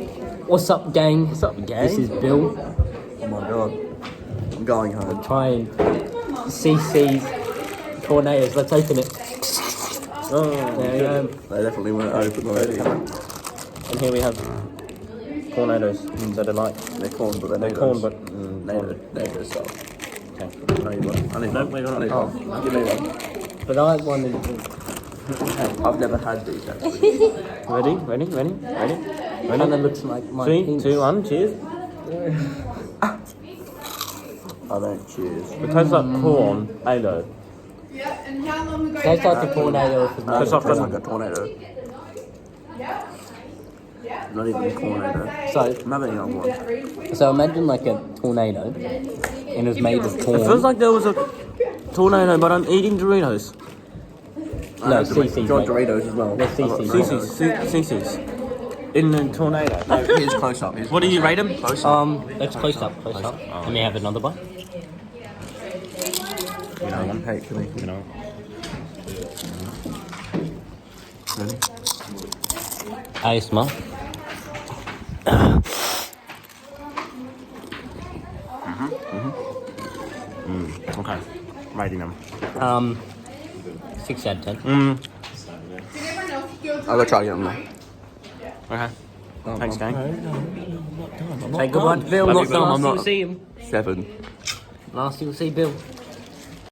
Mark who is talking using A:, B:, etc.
A: What's up, gang?
B: What's up, gang?
A: This is Bill.
C: Oh my god. I'm going home.
A: Trying CC's tornadoes. Let's open it.
B: Oh,
A: There we go.
C: They definitely weren't open already.
B: and here we have tornadoes. So they're like
C: They're corn, but
B: they're corn, but
C: NATO stuff.
B: okay.
C: I need one. I need
B: No,
C: one.
B: we're
C: I
B: not.
C: need
B: Oh.
C: one. Give me one.
A: But I wanted.
C: I've never had these actually.
B: Ready?
A: Kind of looks like my
B: 3,
A: penis.
B: 2, 1, cheers.
C: I don't cheers.
B: It tastes like corn, Halo.
D: Yeah, and how long ago?
A: Tastes like a tornado. If it's
B: Tastes
A: not.
B: like
C: Like a tornado. Not even a tornado.
A: So,
C: I'm having another one.
A: so imagine like a tornado, and it's made of
B: It feels
A: corn.
B: like there was a tornado, but I'm eating Doritos.
A: No, CC's,
C: Got
A: mate.
C: Doritos as well.
A: They're CC's.
B: CC's. In the tornado.
C: No, here's close up. Here's
B: What do you rate them?
C: close up.
A: Let's close up. Let me have another bite.
B: You know, one.
C: Hey, can we?
B: You know.
C: Ready?
A: ASMR.
B: Okay. Rating them.
A: 6 out of 10.
C: I'll go try again now.
B: Okay. Thanks, gang.
A: Say goodbye to Bill.
B: Love you,
A: Not
B: Bill.
A: last
C: I'm
A: you'll
C: not-
A: see him.
C: 7.
A: Last you'll see Bill.